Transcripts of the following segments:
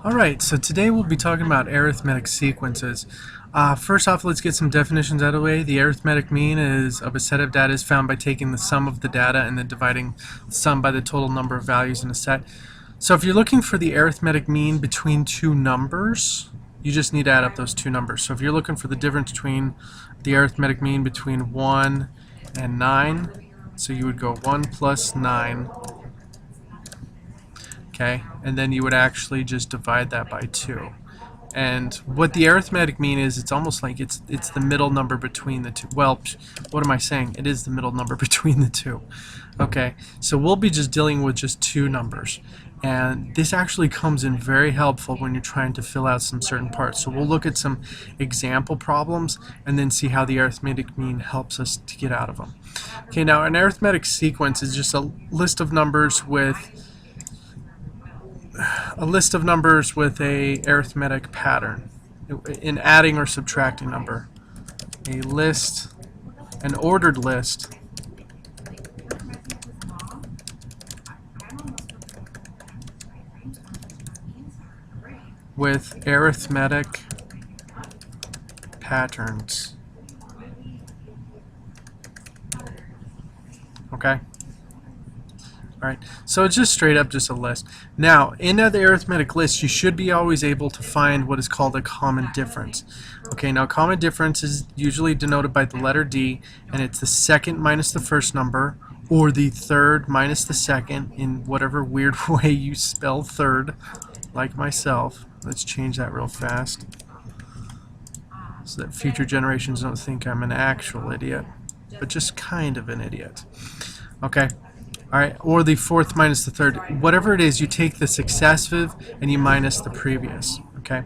Alright, so today we'll be talking about arithmetic sequences. First off, let's get some definitions out of the way. The arithmetic mean is of a set of data is found by taking the sum of the data and then dividing the sum by the total number of values in a set. So if you're looking for the arithmetic mean between two numbers, you just need to add up those two numbers. So if you're looking for the difference between the arithmetic mean between 1 and 9, so you would go 1 plus 9. Okay, and then you would actually just divide that by 2. And what the arithmetic mean is, it's almost like it's the middle number between the two. Well, what am I saying? It is the middle number between the two. Okay, so we'll be just dealing with just two numbers. And this actually comes in very helpful when you're trying to fill out some certain parts. So we'll look at some example problems and then see how the arithmetic mean helps us to get out of them. Okay, now an arithmetic sequence is just a list of numbers with a arithmetic pattern, an adding or subtracting number. A list, an ordered list with arithmetic patterns. Okay? Alright, so it's just straight up just a list. Now, in the arithmetic list, you should be always able to find what is called a common difference. Okay, now common difference is usually denoted by the letter D, and it's the second minus the first number, or the third minus the second, in whatever weird way you spell third, like myself. Let's change that real fast, so that future generations don't think I'm an actual idiot, but just kind of an idiot. Okay. Alright, or the fourth minus the third. Whatever it is, you take the successive and you minus the previous. Okay.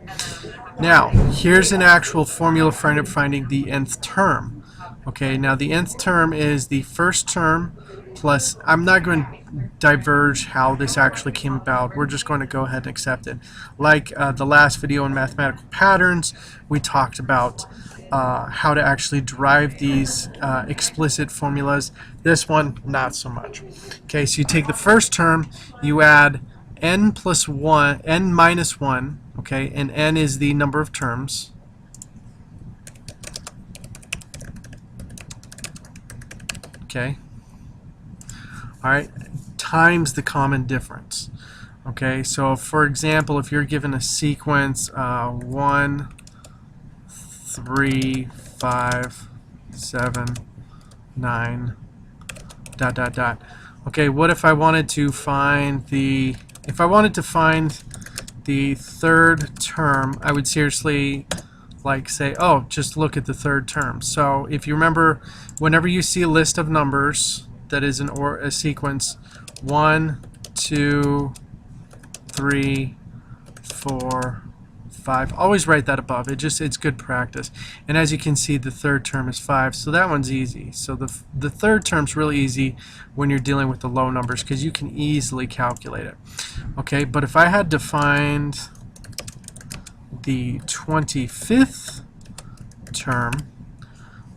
Now, here's an actual formula for finding the nth term. Okay, now the nth term is the first term plus, I'm not going to diverge how this actually came about. We're just going to go ahead and accept it. Like the last video in mathematical patterns, we talked about how to actually derive these explicit formulas. This one, not so much. Okay, so you take the first term, you add n plus 1, n minus 1, okay, and n is the number of terms. Okay. Alright, times the common difference. Okay, so for example, if you're given a sequence 1, 3, 5, 7, 9, ... Okay, what if I wanted to find the third term? I would seriously like say, oh, just look at the third term. So if you remember, whenever you see a list of numbers that is a sequence 1, 2, 3, 4, 5, always write that above. It's good practice. And as you can see, the third term is 5, so that one's easy. So the third term's really easy when you're dealing with the low numbers because you can easily calculate it. Okay, but if I had to find the 25th term,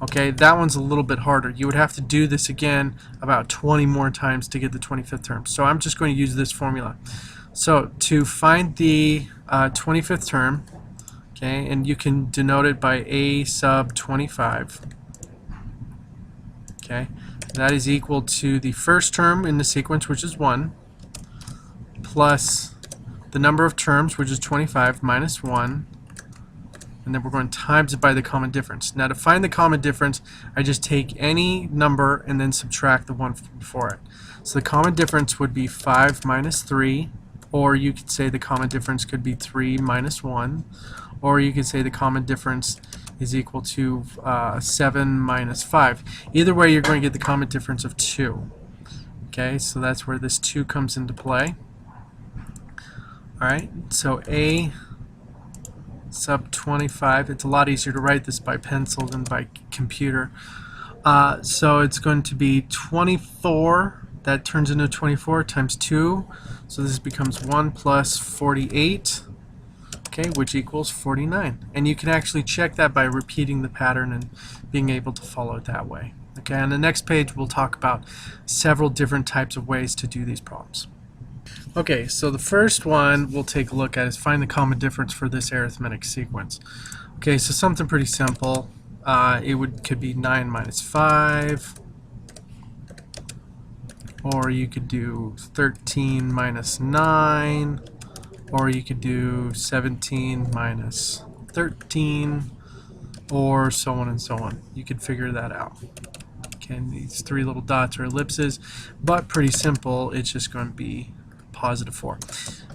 okay, that one's a little bit harder. You would have to do this again about 20 more times to get the 25th term. So I'm just going to use this formula. So to find the 25th term, okay, and you can denote it by a sub 25, okay, that is equal to the first term in the sequence, which is 1, plus the number of terms, which is 25, minus 1, and then we're going to times it by the common difference. Now to find the common difference, I just take any number and then subtract the one before it. So the common difference would be 5 minus 3, or you could say the common difference could be 3 minus 1, or you could say the common difference is equal to 7 minus 5. Either way, you're going to get the common difference of 2. Okay, so that's where this 2 comes into play. Alright, so a sub 25, it's a lot easier to write this by pencil than by computer. So it's going to be 24, that turns into 24 times 2, so this becomes 1 plus 48, okay, which equals 49. And you can actually check that by repeating the pattern and being able to follow it that way. Okay, on the next page we'll talk about several different types of ways to do these problems. Okay, so the first one we'll take a look at is find the common difference for this arithmetic sequence. Okay, so something pretty simple. Could be 9 minus 5, or you could do 13 minus 9, or you could do 17 minus 13, or so on and so on. You could figure that out. Okay, and these three little dots are ellipses, but pretty simple. It's just going to be positive 4.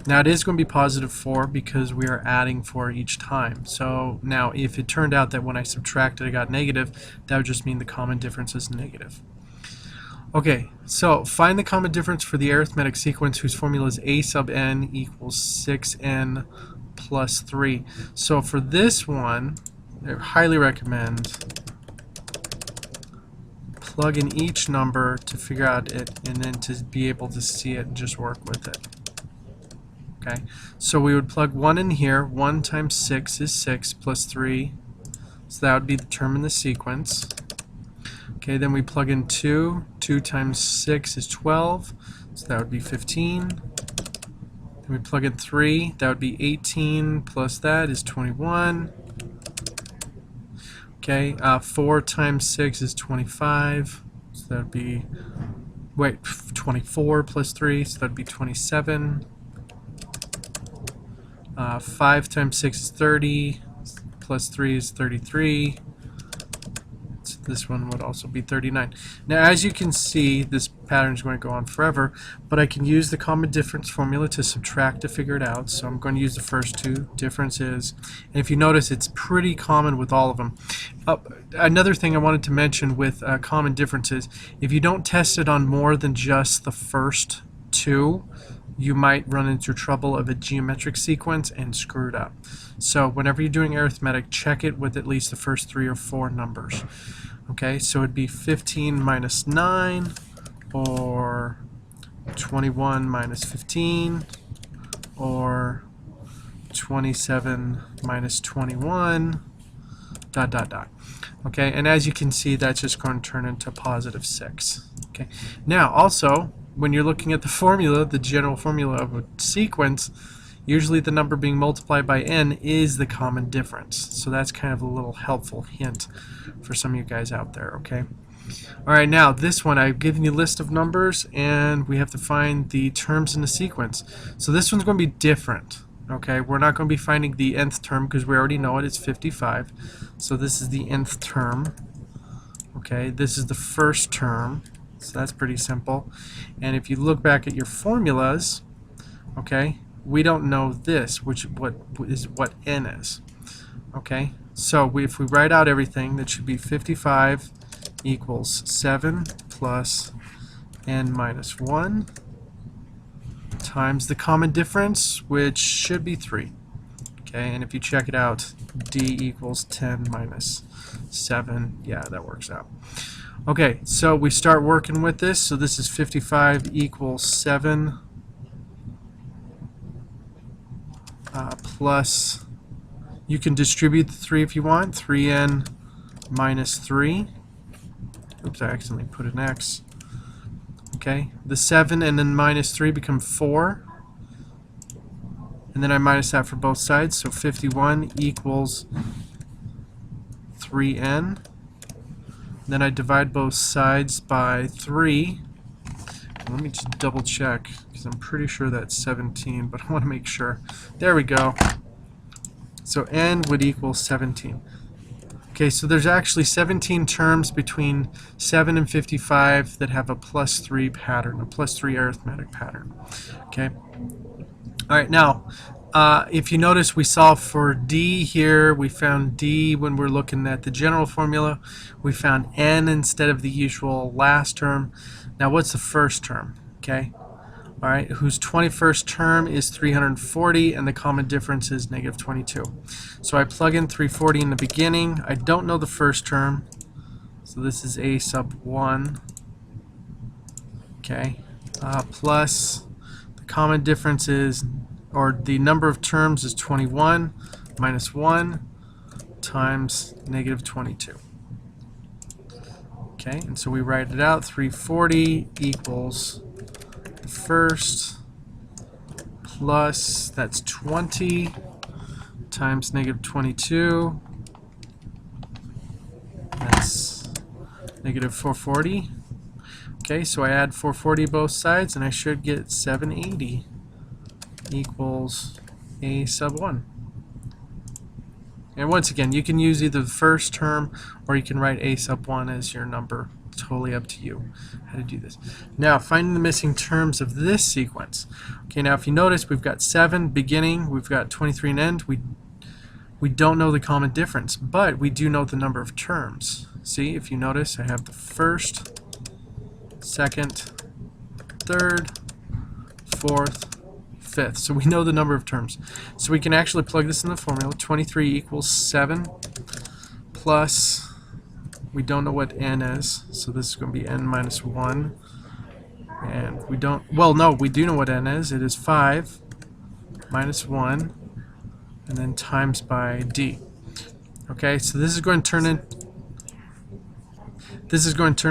Now it is going to be positive 4 because we are adding 4 each time. So now if it turned out that when I subtracted I got negative, that would just mean the common difference is negative. Okay, so find the common difference for the arithmetic sequence whose formula is a sub n equals 6n plus 3. So for this one, I highly recommend plug in each number to figure out it and then to be able to see it and just work with it. Okay, so we would plug 1 in here. 1 times 6 is 6 plus 3. So that would be the term in the sequence. Okay, then we plug in 2. 2 times 6 is 12. So that would be 15. Then we plug in 3. That would be 18 plus that is 21. Okay, 4 times 6 is 25. So that would be, 24 plus 3. So that would be 27. 5 times 6 is 30, plus 3 is 33. So this one would also be 39. Now as you can see, this pattern is going to go on forever, but I can use the common difference formula to subtract to figure it out. So I'm going to use the first two differences. And if you notice, it's pretty common with all of them. Another thing I wanted to mention with common differences, if you don't test it on more than just the first two, you might run into trouble of a geometric sequence and screw it up. So whenever you're doing arithmetic, check it with at least the first 3 or 4 numbers. Okay, so it'd be 15 minus 9, or 21 minus 15, or 27 minus 21, ... Okay, and as you can see, that's just going to turn into positive 6. Okay, now also, when you're looking at the formula, the general formula of a sequence, usually the number being multiplied by n is the common difference. So that's kind of a little helpful hint for some of you guys out there, okay? Alright, now this one, I've given you a list of numbers, and we have to find the terms in the sequence. So this one's going to be different, okay? We're not going to be finding the nth term because we already know it, it's 55. So this is the nth term, okay? This is the first term. So that's pretty simple. And if you look back at your formulas, okay, we don't know this, what n is. Okay, so if we write out everything, that should be 55 equals 7 plus n minus 1 times the common difference, which should be 3. Okay, and if you check it out, d equals 10 minus 7. Yeah, that works out. Okay, so we start working with this. So this is 55 equals 7 plus, you can distribute the 3 if you want, 3n minus 3. Oops, I accidentally put an x. Okay, the 7 and then minus 3 become 4. And then I minus that for both sides, so 51 equals 3n. Then I divide both sides by 3. Let me just double check, because I'm pretty sure that's 17, but I want to make sure. There we go. So n would equal 17. Okay, so there's actually 17 terms between 7 and 55 that have a plus 3 pattern, a plus 3 arithmetic pattern. Okay. All right, now, if you notice, we solved for d here. We found d when we're looking at the general formula. We found n instead of the usual last term. Now, what's the first term? Okay. All right, whose 21st term is 340, and the common difference is negative 22. So I plug in 340 in the beginning. I don't know the first term, so this is a sub 1. Okay, plus the common difference is, or the number of terms is 21 minus 1 times negative 22. Okay, and so we write it out. 340 equals the first plus, that's 20 times negative 22. That's negative 440. Okay, so I add 440 both sides, and I should get 780 equals a sub 1. And once again, you can use either the first term or you can write a sub 1 as your number. Totally up to you how to do this. Now, finding the missing terms of this sequence. Okay, now if you notice, we've got 7 beginning, we've got 23 an end. We don't know the common difference, but we do know the number of terms. See, if you notice, I have the first, second, third, fourth, fifth. So we know the number of terms. So we can actually plug this in the formula. 23 equals 7 plus, we don't know what n is, so this is going to be n minus 1. And we don't, well, no, we do know what n is. It is 5 minus 1, and then times by d. Okay, so this is going to turn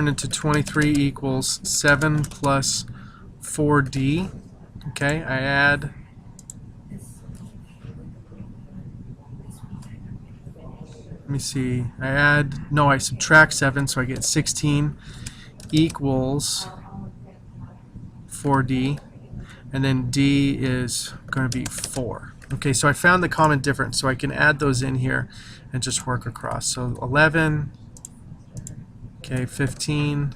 into 23 equals 7 plus 4d. Okay, I add, let me see, I subtract 7, so I get 16 equals 4d, and then d is going to be 4. Okay, so I found the common difference, so I can add those in here and just work across. So 11, okay, 15,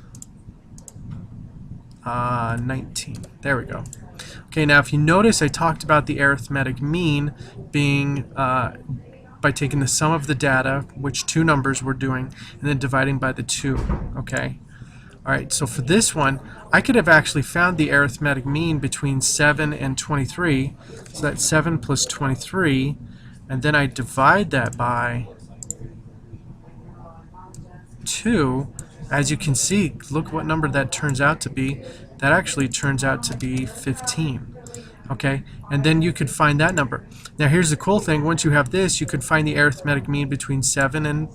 19. There we go. Okay, now if you notice, I talked about the arithmetic mean being by taking the sum of the data, which two numbers we're doing, and then dividing by the 2. Okay. All right, so for this one, I could have actually found the arithmetic mean between 7 and 23. So that's 7 plus 23, and then I divide that by 2. As you can see, look what number that turns out to be. That actually turns out to be 15. Okay, and then you could find that number. Now here's the cool thing. Once you have this, you could find the arithmetic mean between 7 and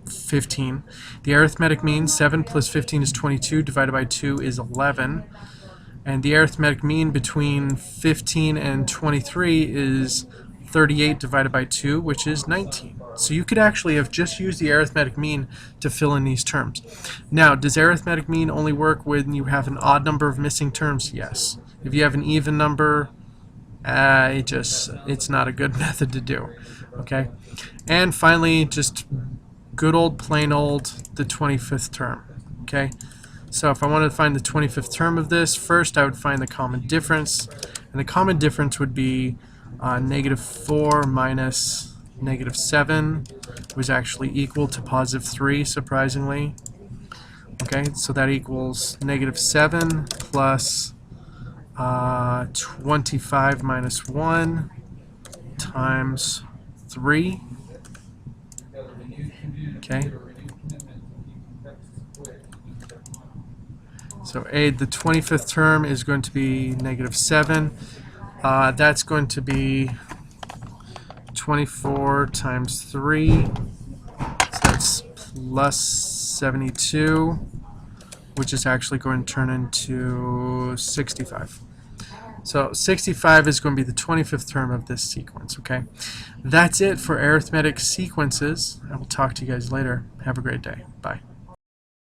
15. The arithmetic mean, 7 plus 15 is 22, divided by 2 is 11. And the arithmetic mean between 15 and 23 is 38 divided by 2, which is 19. So you could actually have just used the arithmetic mean to fill in these terms. Now, does arithmetic mean only work when you have an odd number of missing terms? Yes. If you have an even number, it's not a good method to do. Okay. And finally, just good old plain old, the 25th term. Okay. So if I wanted to find the 25th term of this, first I would find the common difference. And the common difference would be negative 4 minus negative 7 was actually equal to positive 3, surprisingly. Okay, so that equals negative 7 plus 25 minus 1 times 3. Okay. So the 25th term is going to be negative 7. That's going to be 24 times 3. So that's plus 72, which is actually going to turn into 65. So 65 is going to be the 25th term of this sequence. Okay, that's it for arithmetic sequences. I will talk to you guys later. Have a great day. Bye.